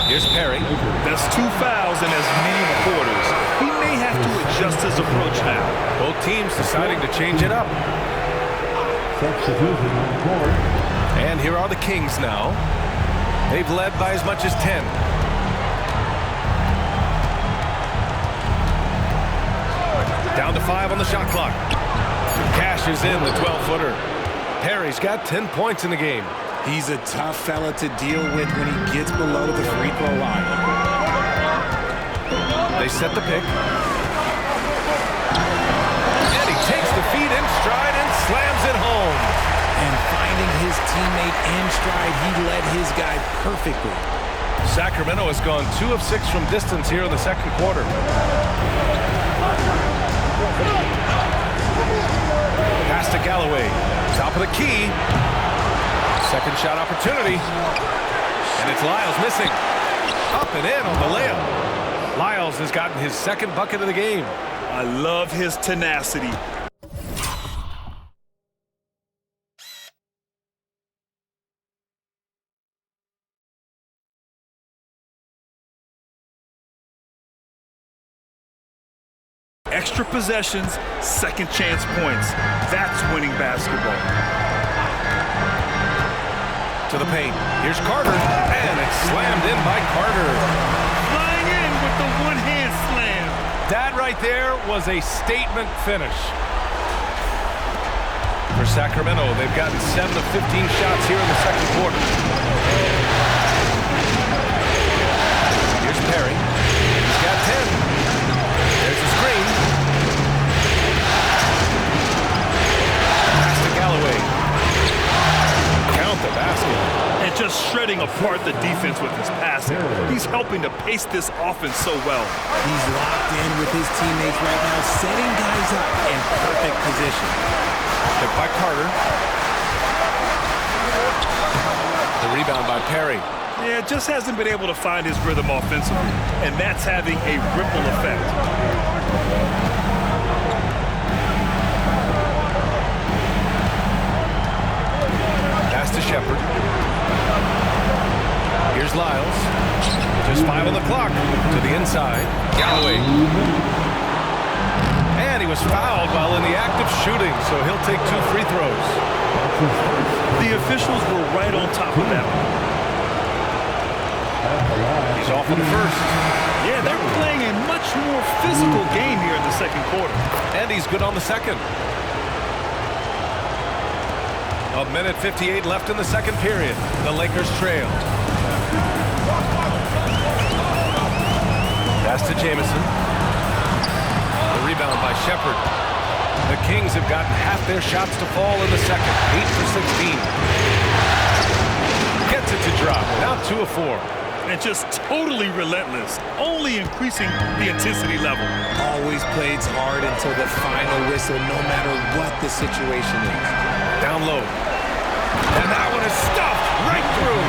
Here's Perry. That's 2 fouls and as many quarters. He may have to adjust his approach now. Both teams deciding to change it up. Substitution on the court. And here are the Kings now. They've led by as much as 10. Down to 5 on the shot clock. Cashes in the 12-footer. Perry's got 10 points in the game. He's a tough fella to deal with when he gets below the free throw line. They set the pick. And he takes the feet in stride and slams it home. And finding his teammate in stride, he led his guy perfectly. Sacramento has gone 2 of 6 from distance here in the second quarter. Pass to Galloway. Top of the key. Second shot opportunity. And it's Lyles missing. Up and in on the layup. Lyles has gotten his second bucket of the game. I love his tenacity. Extra possessions, second chance points. That's winning basketball. To the paint. Here's Carter. And it's slammed in by Carter. Flying in with the one-hand slam. That right there was a statement finish. For Sacramento, they've gotten 7 of 15 shots here in the second quarter. Here's Perry. He's got 10. There's the screen. Pass to Galloway. Count the basket. And just shredding apart the defense with his passing. He's helping to pace this offense so well. He's locked in with his teammates right now, setting guys up in perfect position. Hit by Carter. The rebound by Perry. Yeah, just hasn't been able to find his rhythm offensively, and that's having a ripple effect. Pass to Shepherd. Here's Lyles. Just 5 on the clock. To the inside. Galloway. And he was fouled while in the act of shooting, so he'll take 2 free throws. The officials were right on top of that one. He's off on the first. Yeah, they're playing a much more physical game here in the second quarter. And he's good on the second. A minute 58 left in the second period. The Lakers trail. Pass to Jamison. The rebound by Shepherd. The Kings have gotten half their shots to fall in the second. 8 for 16. Gets it to drop. Now 2 of 4. And just totally relentless, only increasing the intensity level. Always plays hard until the final whistle, no matter what the situation is. Down low. And that one is stuffed right through.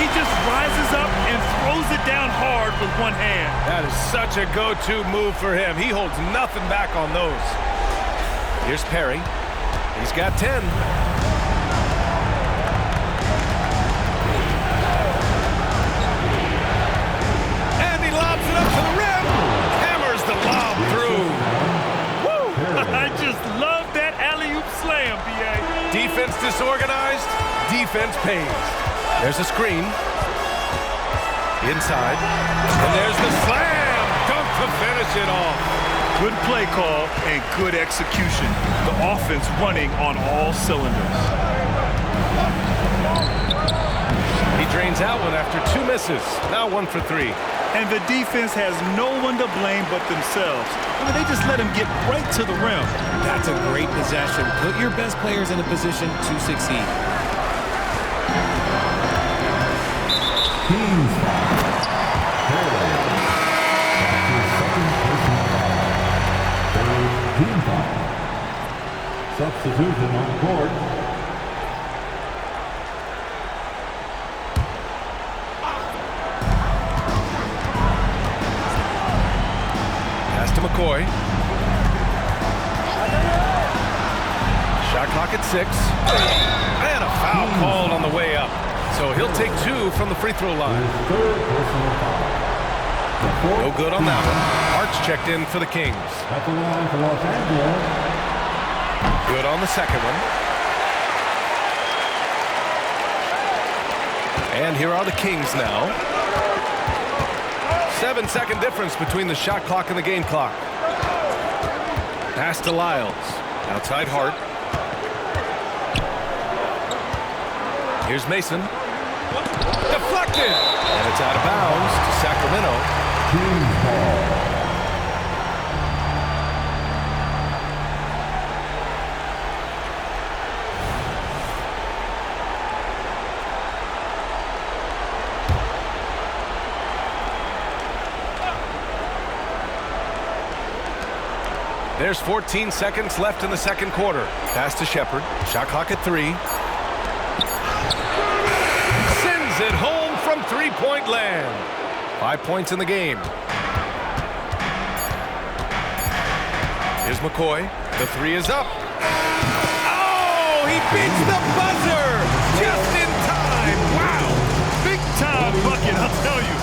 He just rises up and throws it down hard with one hand. That is such a go-to move for him. He holds nothing back on those. Here's Perry. He's got 10. And he lobs it up to the rim. Hammers the lob through. Woo! I just love that alley-oop slam, B.A. Defense disorganized. Defense pays. There's a screen. Inside. And there's the slam. Dunk to finish it off. Good play call and good execution. The offense running on all cylinders. He drains out one after 2 misses. Now 1 for 3. And the defense has no one to blame but themselves. I mean, they just let him get right to the rim. That's a great possession. Put your best players in a position to succeed. Kings foul. Perry. Team foul. Substitution on the court. Pass to McCoy. Shot clock at 6. And a foul. Foul called on the way up. So he'll take 2 from the free throw line. Third personal foul. The fourth No good on that one. Arch checked in for the Kings. at the line for Los Angeles. Good on the second one. And here are the Kings now. 7-second difference between the shot clock and the game clock. Pass to Lyles. Outside Hart. Here's Mason. Deflected! And it's out of bounds to Sacramento. Team ball. There's 14 seconds left in the second quarter. Pass to Shepherd. Shot clock at 3. Sends it home from three-point land. 5 points in the game. Here's McCoy. The 3 is up. Oh, he beats the buzzer just in time. Wow. Big time bucket, I'll tell you.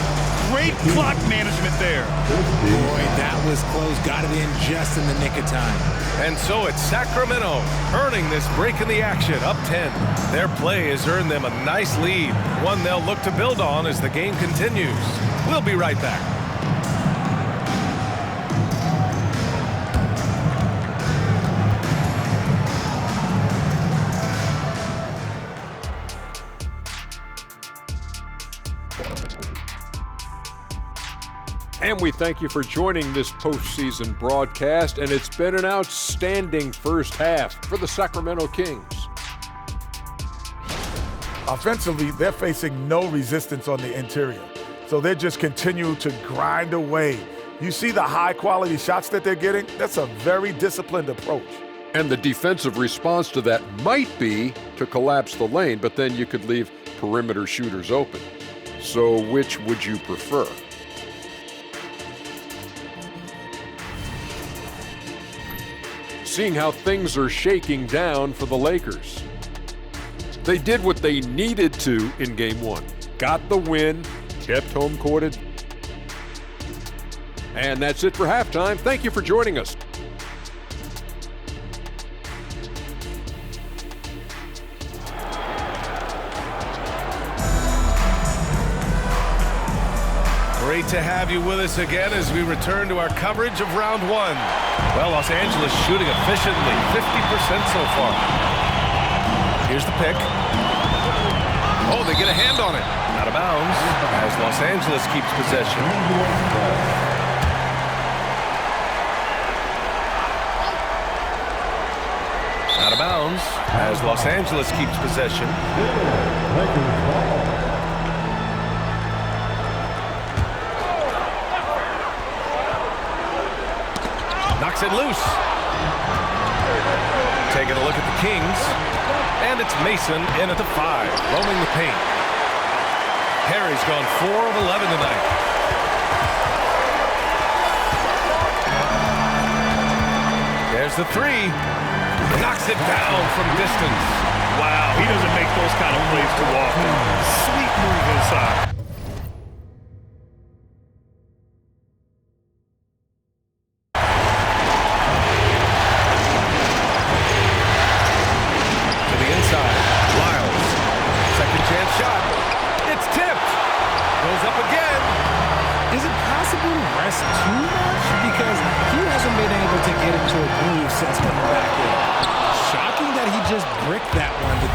Great clock management there. Boy, that was close. Got it in just in the nick of time. And so it's Sacramento earning this break in the action, up 10. Their play has earned them a nice lead, one they'll look to build on as the game continues. We'll be right back. And we thank you for joining this postseason broadcast, and it's been an outstanding first half for the Sacramento Kings. Offensively, they're facing no resistance on the interior, so they just continue to grind away. You see the high-quality shots that they're getting? That's a very disciplined approach. And the defensive response to that might be to collapse the lane, but then you could leave perimeter shooters open. So which would you prefer? Seeing how things are shaking down for the Lakers. They did what they needed to in Game 1. Got the win, kept home court. And that's it for halftime. Thank you for joining us. Great to have you with us again as we return to our coverage of round 1. Well, Los Angeles shooting efficiently, 50% so far. Here's the pick. Oh, they get a hand on it. Out of bounds as Los Angeles keeps possession. Out of bounds as Los Angeles keeps possession. Lakers ball. Knocks it loose. Taking a look at the Kings. And it's Mason in at the 5, roaming the paint. Harry's gone 4 of 11 tonight. There's the 3. Knocks it down from distance. Wow, he doesn't make those kind of plays too often. Sweet move inside.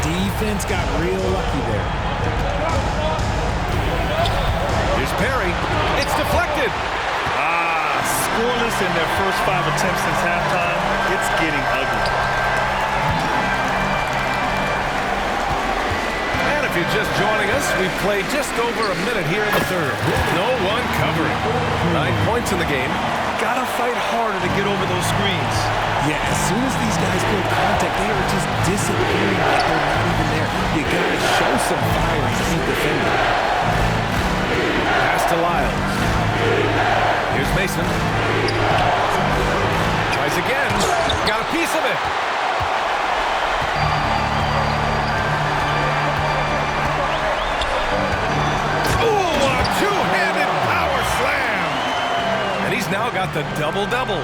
Defense got real lucky there. Here's Perry. It's deflected. Scoreless in their first 5 attempts since halftime. It's getting ugly. And if you're just joining us, we've played just over a minute here in the third. No one covering. 9 points in the game. Gotta fight harder to get over those screens. Yeah, as soon as these guys feel contact, they are just disappearing like they're not even there. You gotta show some fire as a team defender. Pass to Lyles. Here's Mason. Tries again. Got a piece of it. got the double-double.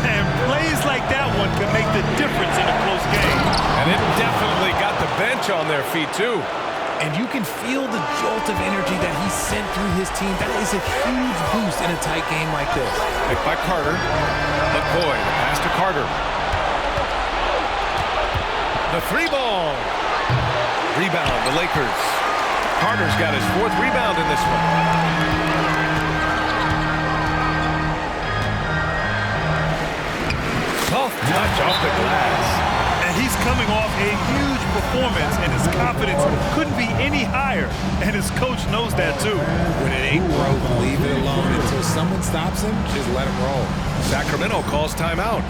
And plays like that one can make the difference in a close game. And it definitely got the bench on their feet, too. And you can feel the jolt of energy that he sent through his team. That is a huge boost in a tight game like this. Picked by Carter. McCoy, the pass to Carter. The three ball. Rebound, the Lakers. Carter's got his 4th rebound in this one. Soft touch off the glass. And he's coming off a huge performance, and his confidence couldn't be any higher. And his coach knows that, too. When it ain't broke, leave it alone. Until someone stops him, just let him roll. Sacramento calls timeout.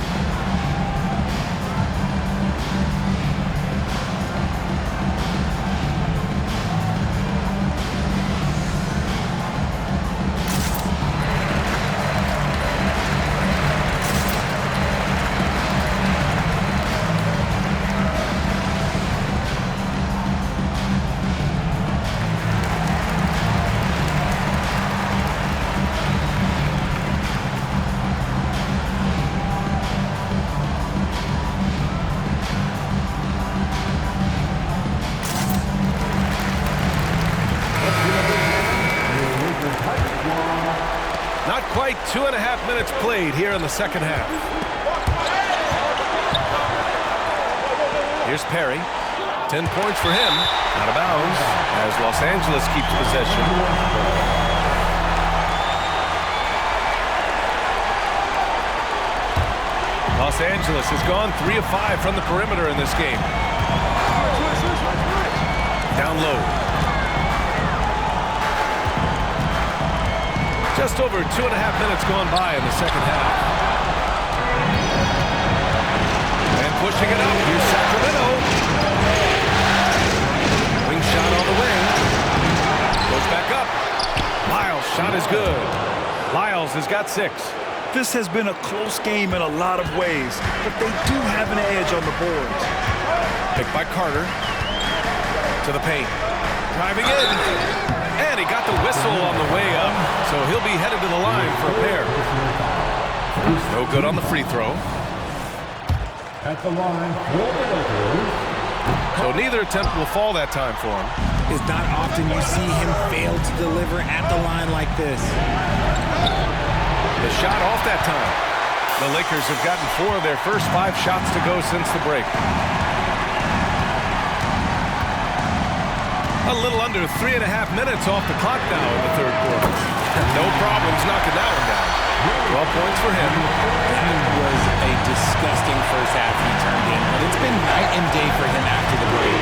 Not quite 2.5 minutes played here in the second half. Here's Perry. 10 points for him. Out of bounds as Los Angeles keeps possession. Los Angeles has gone 3 of 5 from the perimeter in this game. Down low. Just over 2.5 minutes gone by in the second half. And pushing it up, here's Sacramento. Wing shot on the wing. Goes back up. Lyles' shot is good. Lyles has got 6. This has been a close game in a lot of ways, but they do have an edge on the boards. Picked by Carter. To the paint. Driving in. And he got the whistle on the way up, so he'll be headed to the line for a pair. No good on the free throw. At the line for the Lakers. So neither attempt will fall that time for him. It's not often you see him fail to deliver at the line like this. The shot off that time. The Lakers have gotten 4 of their first 5 shots to go since the break. A little under 3.5 minutes off the clock now in the third quarter. No problems knocking that one down. 12 points for him. That was a disgusting first half he turned in, but it's been night and day for him after the break.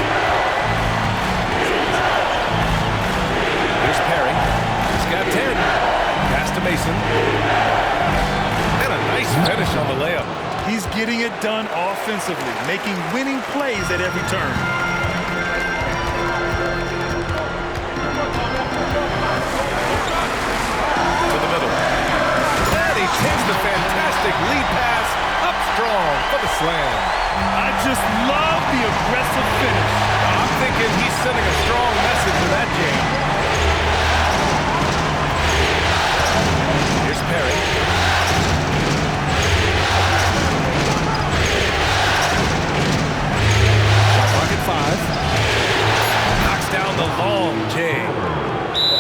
Here's Perry. He's got 10. Pass to Mason. And a nice finish on the layup. He's getting it done offensively, making winning plays at every turn. Takes the fantastic lead pass up strong for the slam. I just love the aggressive finish. I'm thinking he's sending a strong message to that game. Here's Perry. Shot clock at 5. Knocks down the long J.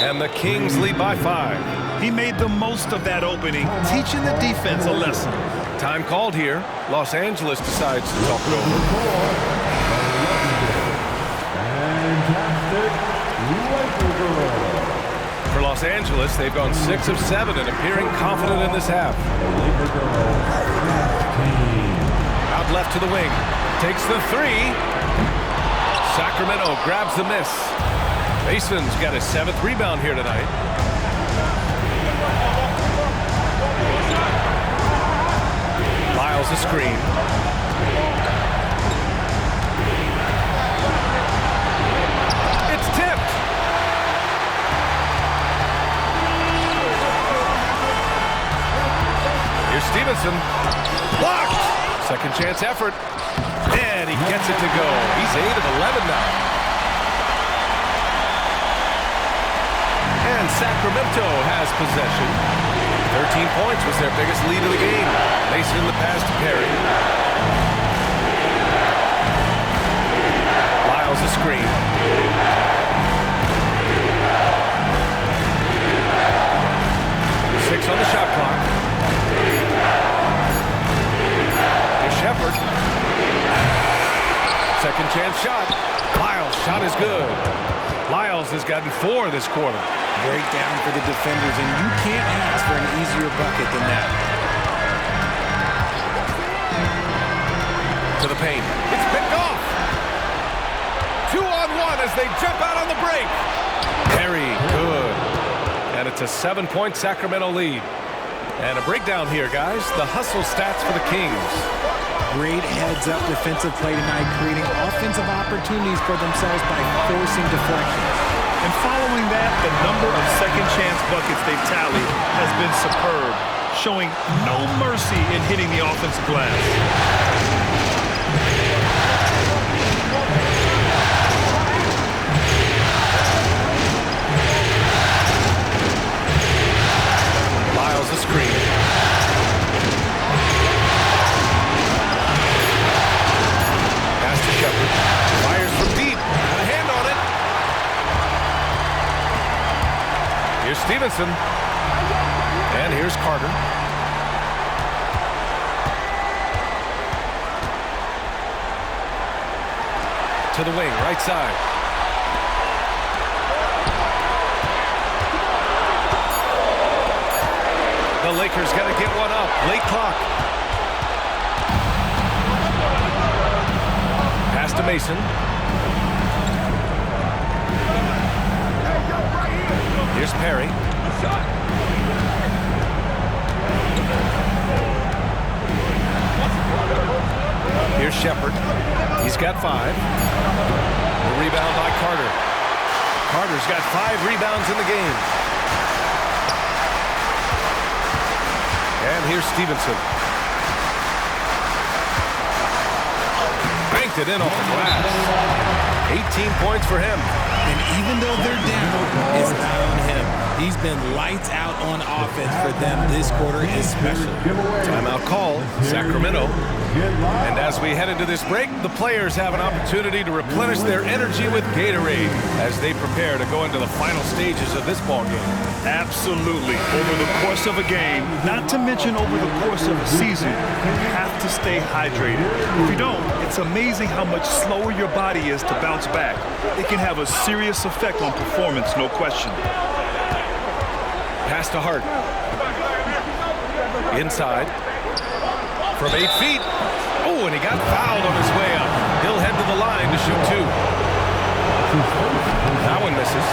And the Kings lead by 5. He made the most of that opening, teaching the defense a lesson. Time called here. Los Angeles decides to talk it over. For Los Angeles, they've gone 6 of 7 and appearing confident in this half. Out left to the wing. Takes the 3. Sacramento grabs the miss. Mason's got his 7th rebound here tonight. Lyles a screen. It's tipped. Here's Stevenson. Blocked. Second chance effort. And he gets it to go. He's 8 of 11 now. And Sacramento has possession. 13 points was their biggest lead of the game. Mason the pass to Perry. Lyles a screen. Six on the shot clock. Here's Shepherd. Second chance shot. Lyles' shot is good. Lyles has gotten 4 this quarter. Break down for the defenders, and you can't ask for an easier bucket than that. To the paint. It's picked off. 2-on-1 as they jump out on the break. Perry, good. And it's a 7-point Sacramento lead. And a breakdown here, guys. The hustle stats for the Kings. Great heads-up defensive play tonight, creating offensive opportunities for themselves by forcing deflections. And following that, the number of second-chance buckets they've tallied has been superb, showing no mercy in hitting the offensive glass. Lyles a screen. Pass to Shepherd. Fires from deep. A hand on it. Here's Stevenson. And here's Carter. To the wing, right side. The Lakers got to get one up. Late clock. Pass to Mason. Here's Perry. Here's Shepherd. He's got 5. The rebound by Carter. Carter's got 5 rebounds in the game. And here's Stevenson. Banked it in off the glass. 18 points for him. And even though they're down, it's not on him. He's been lights out on offense for them this quarter especially. Timeout call, Sacramento. And as we head into this break, the players have an opportunity to replenish their energy with Gatorade as they prepare to go into the final stages of this ball game. Absolutely. Over the course of a game, not to mention over the course of a season, you have to stay hydrated. If you don't, it's amazing how much slower your body is to bounce back. It can have a serious effect on performance, no question. Pass to Hart. Inside. From 8 feet. Oh, and he got fouled on his way up. He'll head to the line to shoot 2. That one misses.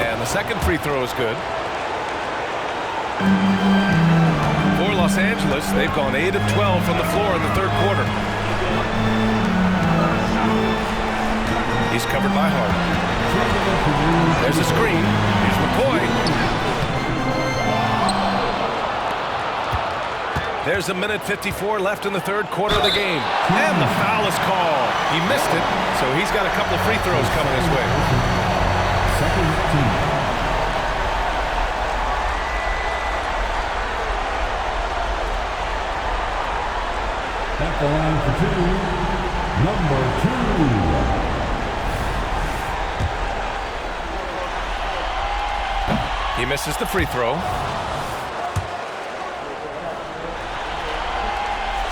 And the second free throw is good. For Los Angeles, they've gone 8 of 12 from the floor in the third quarter. He's covered by Hart. There's a screen. Here's McCoy. There's 1:54 left in the third quarter of the game. And the foul is called. He missed it, so he's got a couple of free throws coming his way. Second team. At the line for 2, number 2. He misses the free throw.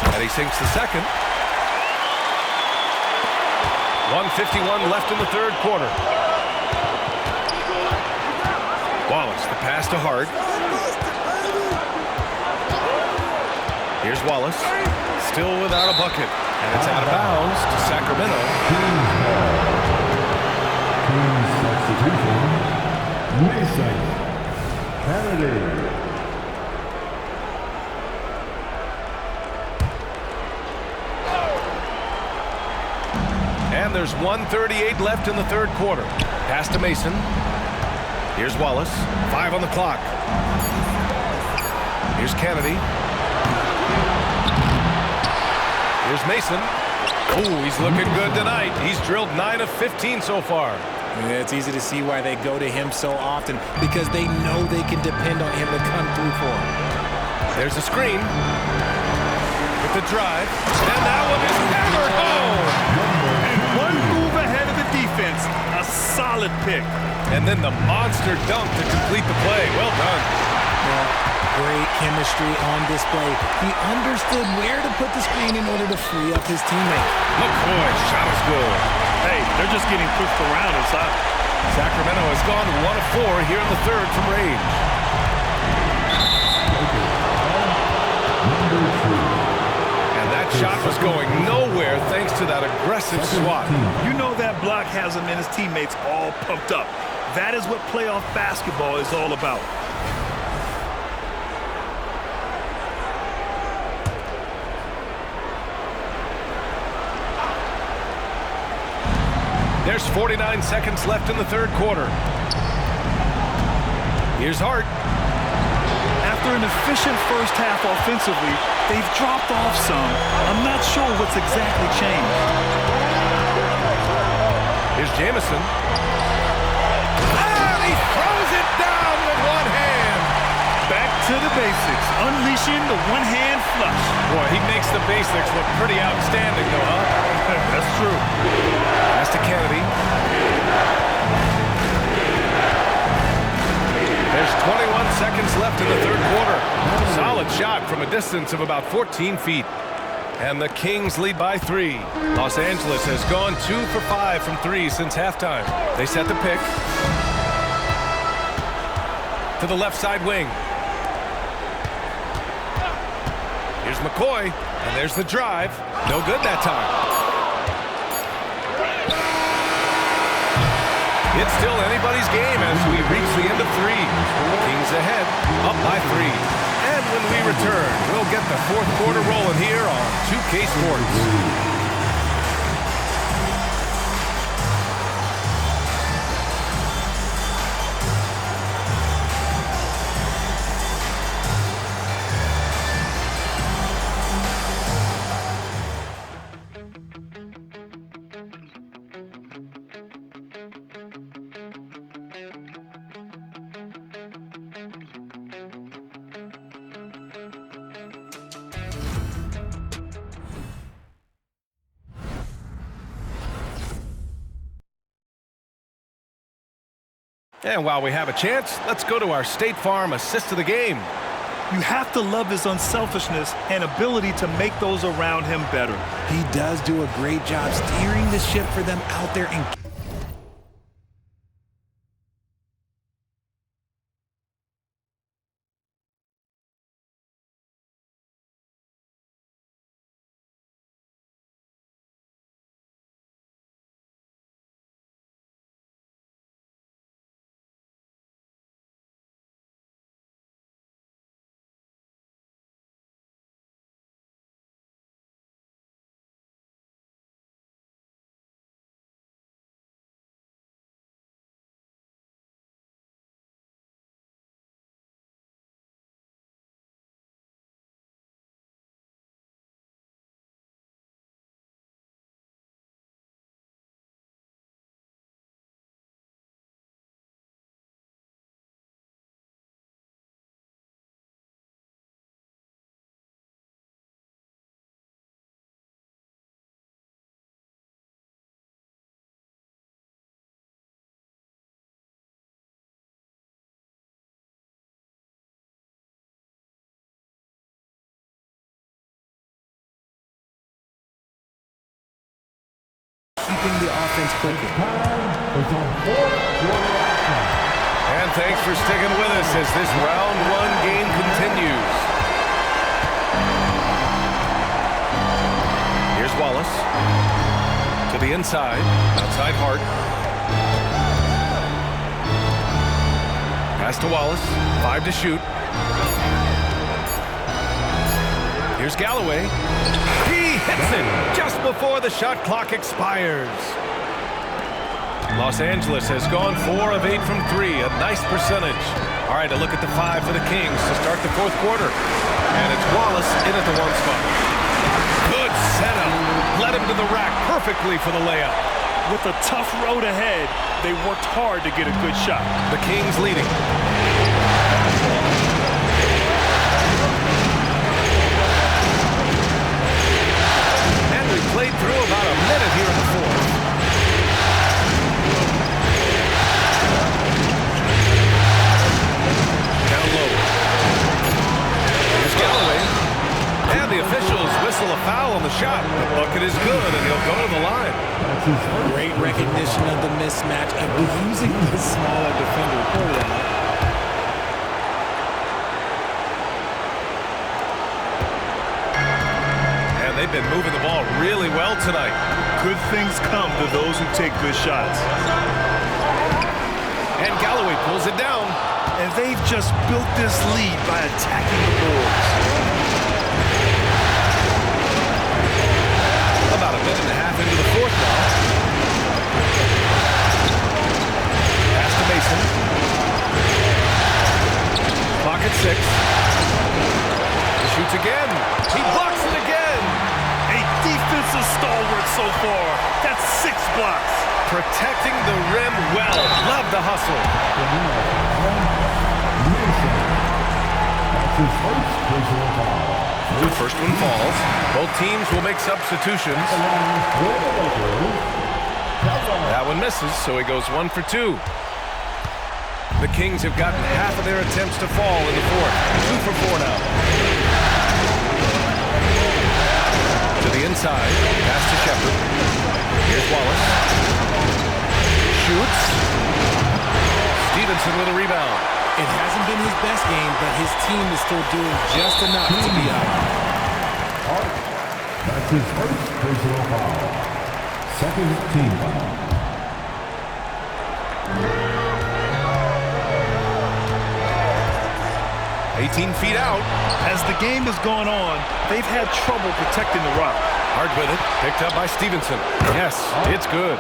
And he sinks the second. 1:51 left in the third quarter. Wallace, the pass to Hart. Here's Wallace. Still without a bucket. And it's out of bounds to Sacramento. Team substitution. Mason. Kennedy. And there's 1:38 left in the third quarter. Pass to Mason. Here's Wallace. 5 on the clock. Here's Kennedy. Here's Mason. Oh, he's looking good tonight. He's drilled 9 of 15 so far. Yeah, it's easy to see why they go to him so often, because they know they can depend on him to come through for them. There's a screen with the drive, and that one is hammered home. And one move ahead of the defense. A solid pick. And then the monster dunk to complete the play. Well done. Yeah, great chemistry on display. He understood where to put the screen in order to free up his teammate. McCoy's shot is good. Hey, they're just getting pushed around inside. Sacramento has gone 1 of 4 here in the third from range. And that shot was going nowhere thanks to that aggressive swat. You know that block has him and his teammates all pumped up. That is what playoff basketball is all about. There's 49 seconds left in the third quarter. Here's Hart. After an efficient first half offensively, they've dropped off some. I'm not sure what's exactly changed. Here's Jamison. Ah, he throws it down with one hand. Back to the basics, unleashing the one-hand flush. Boy, he makes the basics look pretty outstanding, though, huh? That's true. Pass to Kennedy. There's 21 seconds left in the third quarter. Solid shot from a distance of about 14 feet. And the Kings lead by 3. Los Angeles has gone 2 for 5 from 3 since halftime. They set the pick to the left side wing. Here's McCoy, and there's the drive. No good that time. It's still anybody's game as we reach the end of 3. Kings ahead, up by 3. And when we return, we'll get the fourth quarter rolling here on 2K Sports. And while we have a chance, let's go to our State Farm assist of the game. You have to love his unselfishness and ability to make those around him better. He does do a great job steering the ship for them out there and keeping the offense clicking. And thanks for sticking with us as this round 1 game continues. Here's Wallace to the inside, outside Hart. Pass to Wallace, 5 to shoot. Here's Galloway. He hits it just before the shot clock expires. Los Angeles has gone 4 of 8 from 3, a nice percentage. All right, a look at the 5 for the Kings to start the fourth quarter. And it's Wallace in at the 1 spot. Good setup. Led him to the rack perfectly for the layup. With a tough road ahead, they worked hard to get a good shot. The Kings leading. And we played through about a minute here in the fourth. Down low. Here's Galloway. And the officials whistle a foul on the shot. The bucket is good, and he'll go to the line. Great recognition of the mismatch and using the smaller defender. And they've been moving the ball really well tonight. Good things come to those who take good shots. And Galloway pulls it down. And they've just built this lead by attacking the boards. About a minute and a half into the fourth now. Pass to Mason. Clock at 6. He shoots again. He blocks it again. A defensive stalwart so far. That's 6 blocks. Protecting the rim well. Love the hustle. That's his first personal foul. The first one falls. Both teams will make substitutions. That one misses, so he goes 1 for 2. The Kings have gotten half of their attempts to fall in the fourth. 2 for 4 now. To the inside. Pass to Shepherd. Here's Wallace. Shoots. Stevenson with a rebound. It hasn't been his best game, but his team is still doing just enough to be out. That's his first personal foul. Second team foul. "18 feet out. As the game has gone on, they've had trouble protecting the rock. Hard with it. Picked up by Stevenson. Yes, it's good.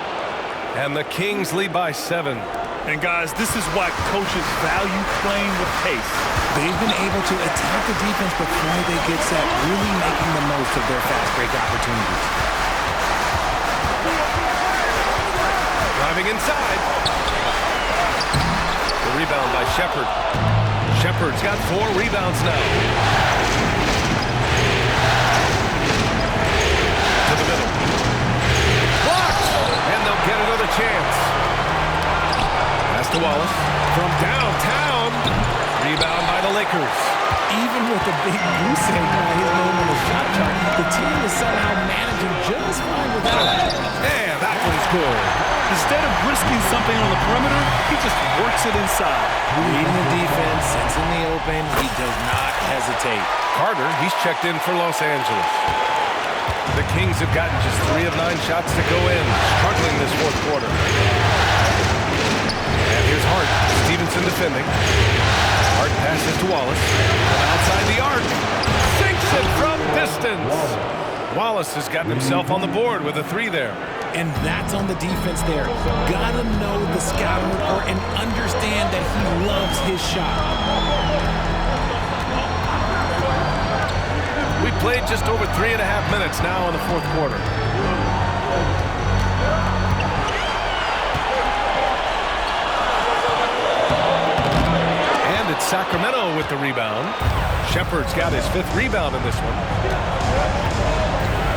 And the Kings lead by 7. And guys, this is why coaches value playing with pace. They've been able to attack the defense before they get set, really making the most of their fast break opportunities. Driving inside. The rebound by Shepherd. Shepherd's got 4 rebounds now. To the middle. Blocked! And they'll get another chance. Pass to Wallace. From downtown. Rebound by the Lakers. Even with a big goose egg by his name on the shot chart, the team is somehow managing just fine without it. And that one's good. Instead of risking something on the perimeter, he just works it inside. Reading the defense, sensing the open, he does not hesitate. Carter, he's checked in for Los Angeles. The Kings have gotten just 3 of 9 shots to go in, struggling this fourth quarter. And here's Hart. Stevenson defending. Hart passes to Wallace. From outside the arc. Sinks it from distance. Wallace has gotten himself on the board with a 3 there. And that's on the defense there. Gotta know the scouting report and understand that he loves his shot. We played just over 3.5 minutes now in the fourth quarter. And it's Sacramento with the rebound. Shepherd's got his 5th rebound in this one.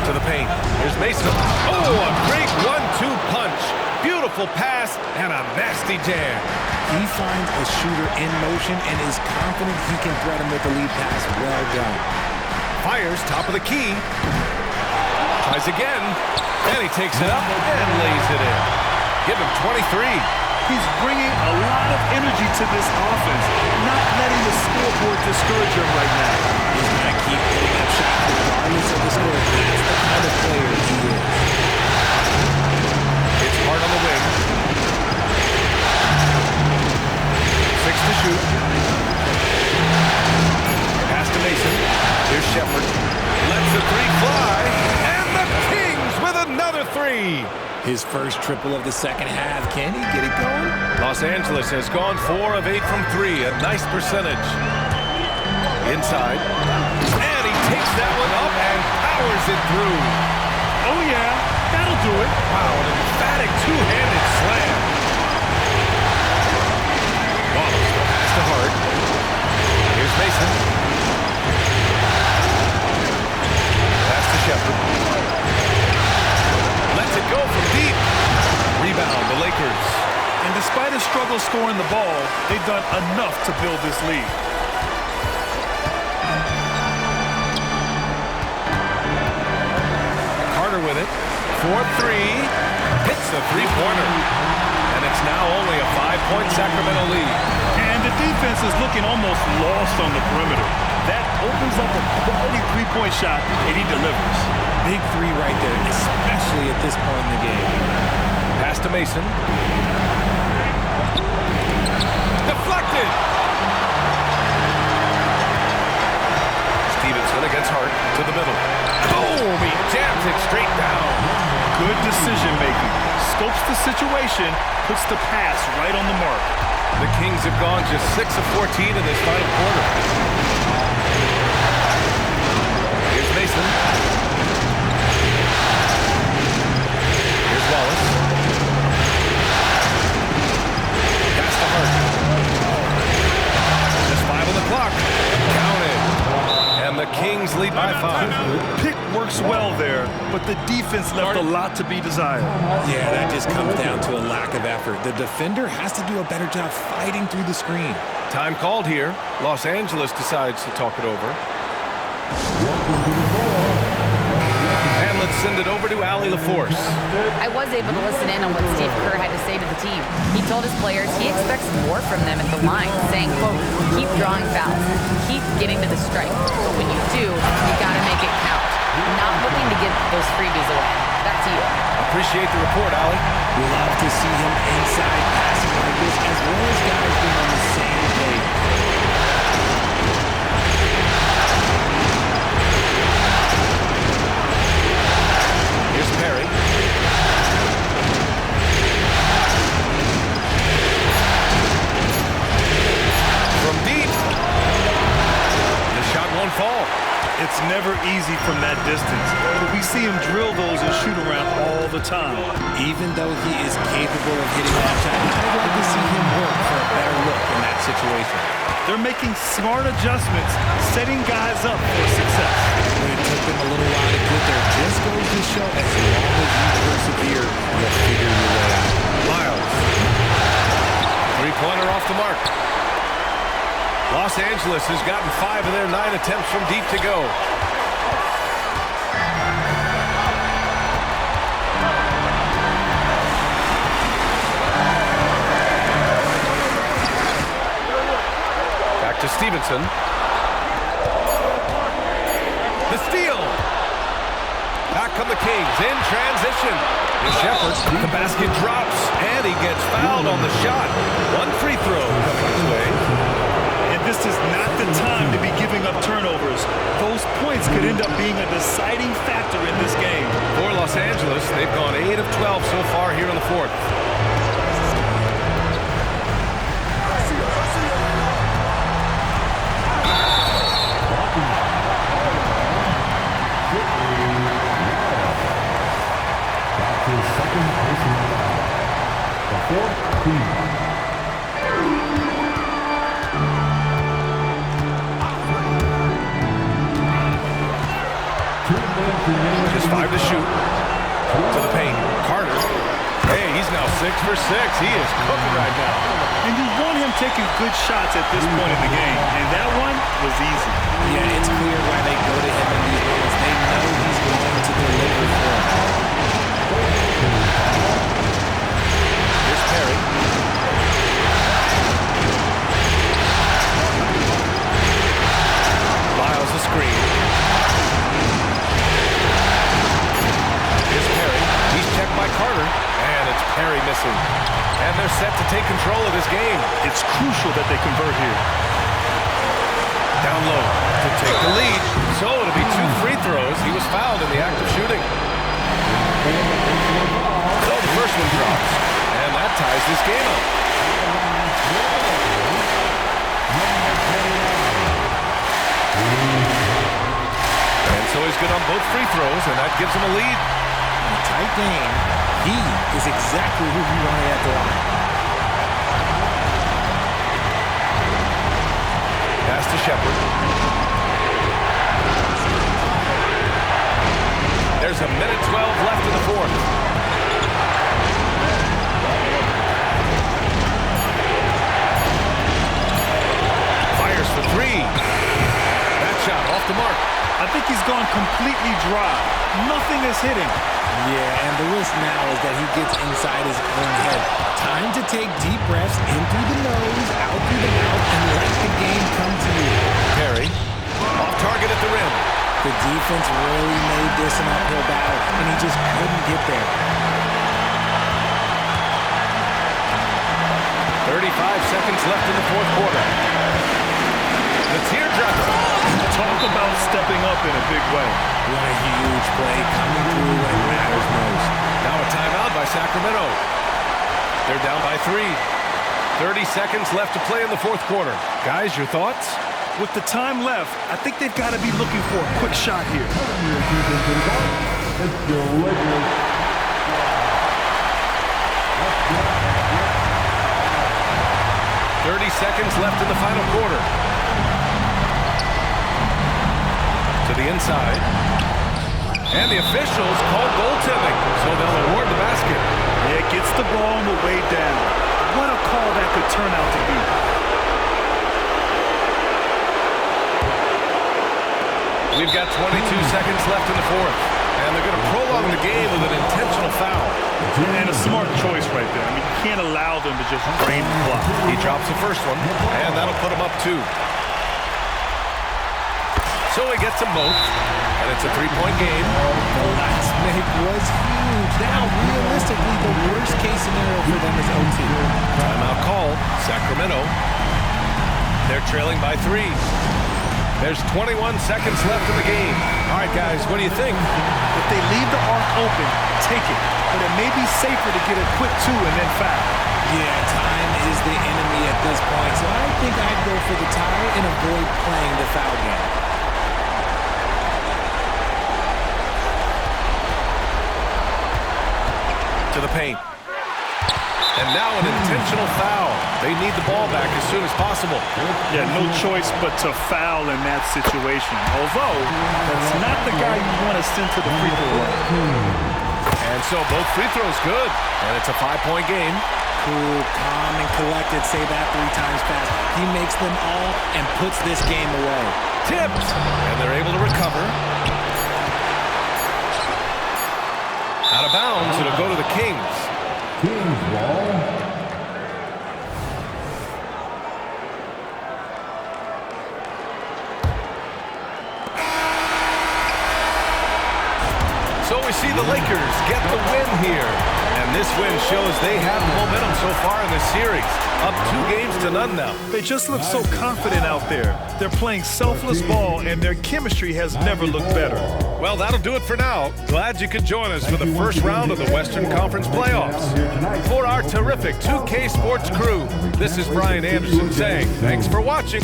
To the paint. Here's Mason. Oh, a great 1-2 punch. Beautiful pass and a nasty jam. He finds a shooter in motion and is confident he can thread him with the lead pass. Well done. Fires top of the key. Tries again. And he takes it up and lays it in. Give him 23. He's bringing a lot of energy to this offense, not letting the scoreboard discourage him right now. He's going to keep hitting up shots regardless of the score. That's the kind of player he is. It's Hart on the wing. 6 to shoot. Pass to Mason. Here's Shepherd. Lets the 3 fly. And the Kings with another 3. His first triple of the second half. Can he get it going? Los Angeles has gone 4 of 8 from 3. A nice percentage. Inside. And he takes that one up and powers it through. Oh, yeah, that'll do it. Wow, an emphatic two-handed slam. Wallace, the pass to Hart. Here's Mason. Pass to Shepherd. Lets it go from deep. Rebound, the Lakers. And despite a struggle scoring the ball, they've done enough to build this lead. Carter with it. 4-3. Hits the three-pointer. And it's now only a 5-point Sacramento lead. And the defense is looking almost lost on the perimeter. That opens up a quality three-point shot, and he delivers. Big three right there, especially at this point in the game. Pass to Mason. Deflected. Stevenson against Hart to the middle. Boom! He jams it straight down. Good decision-making. Scopes the situation, puts the pass right on the mark. The Kings have gone just 6 of 14 in this final quarter. Here's Mason. Here's Wallace. Pass to Hart. Just 5 on the clock. Counted. And the Kings lead by 5. Pick works well there, but the defense left a lot to be desired. Yeah, that just comes down to a lack of effort. The defender has to do a better job fighting through the screen. Time called here. Los Angeles decides to talk it over. And let's send it over to Allie LaForce. I was able to listen in on what Steve Kerr had to say to the team. He told his players he expects more from them at the line, saying, quote, keep drawing fouls, keep getting to the stripe. But when you do, you gotta make it count. Not looking to give those freebies away. Back to you. Appreciate the report, Allie. Love to see him inside passing like this, as well as guys being on the same page. Here's Perry. From deep. The shot won't fall. It's never easy from that distance, but we see him drill those and shoot around all the time. Even though he is capable of hitting that shot, I'd like to see him work for a better look in that situation. They're making smart adjustments, setting guys up for success. When it took them a little while to get there, just goes to show as long as you persevere, you'll figure your way out. Lyles. Three-pointer off the mark. Los Angeles has gotten 5 of their 9 attempts from deep to go. Back to Stevenson. The steal. Back come the Kings in transition. The Shepherd, the basket drops, and he gets fouled on the shot. One free throw coming his way. This is not the time to be giving up turnovers. Those points could end up being a deciding factor in this game. For Los Angeles, they've gone 8 of 12 so far here in the fourth. Back to second place. The fourth team. Just 5 to shoot. To the paint. Carter. Hey, he's now 6 for 6. He is cooking right now. And you want him taking good shots at this point in the game. And that one was easy. Yeah, it's clear why they go to him in these moments. They know he's going to deliver for them. Here's Perry. Lyles the screen. Here's Perry. He's checked by Carter. And it's Perry missing. And they're set to take control of this game. It's crucial that they convert here. Down low to take the lead. So it'll be 2 free throws. He was fouled in the act of shooting. So the first one drops. And that ties this game up. And so he's good on both free throws, and that gives him a lead. In a tight game, He is exactly who you wanted at the line. Pass to Shepard. There's a minute 12 left in the fourth. Fires for three. That shot off the mark. I think he's gone completely dry. Nothing is hitting. Yeah, and the risk now is that he gets inside his own head. Time to take deep breaths in through the nose, out through the mouth, and let the game come to you. Perry, off target at the rim. The defense really made this an uphill battle, and he just couldn't get there. 35 seconds left in the fourth quarter. The teardrop. Talk about stepping up in a big way. What a huge play coming through when it matters most. Now a timeout by Sacramento. They're down by 3. 30 seconds left to play in the fourth quarter. Guys, your thoughts? With the time left, I think they've got to be looking for a quick shot here. 30 seconds left in the final quarter. To the inside. And the officials call goaltending, so they'll award the basket. Yeah, it gets the ball on the way down. What a call that could turn out to be. We've got 22 seconds left in the fourth. And they're going to prolong the game with an intentional foul. And a smart choice right there. I mean, you can't allow them to just drain the clock. He drops the first one, and that'll put him up 2. So he gets them both, and it's a 3-point game. The last make was huge. Now, realistically, the worst-case scenario for them is OT. Timeout call, Sacramento. They're trailing by 3. There's 21 seconds left in the game. All right, guys, what do you think? If they leave the arc open, take it. But it may be safer to get a quick 2 and then foul. Yeah, time is the enemy at this point, so I think I'd go for the tie and avoid playing the foul game. To the paint. And now an intentional foul. They need the ball back as soon as possible. Yeah, no choice but to foul in that situation. Although, that's not the guy you want to send to the free throw line. And so both free throws good. And it's a 5-point game. Cool, calm, and collected. Say that 3 times fast. He makes them all and puts this game away. Tipped. And they're able to recover. Out of bounds, it'll go to the Kings. Kings ball. So we see the Lakers get the win here. And this win shows they have momentum so far in this series. Up 2-0 now. They just look so confident out there. They're playing selfless ball, and their chemistry has never looked better. Well, that'll do it for now. Glad you could join us for the first round of the Western Conference playoffs. For our terrific 2K Sports crew, this is Brian Anderson saying thanks for watching.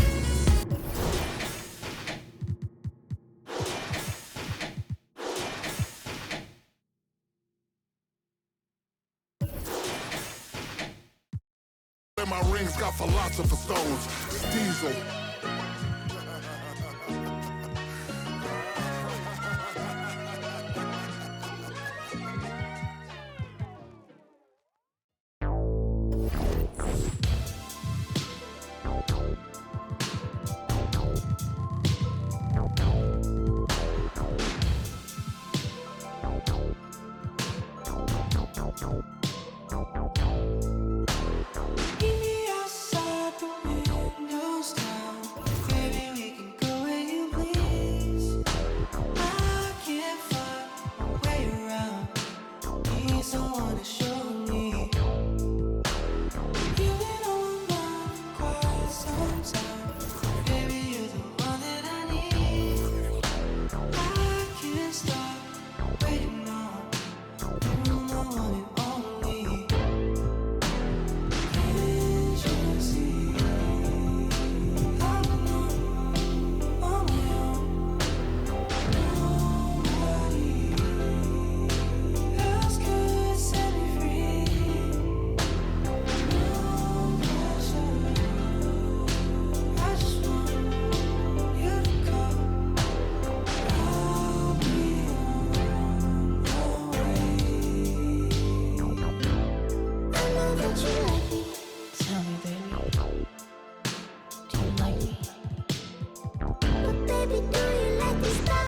My rings got philosopher stones. Diesel. Thank you.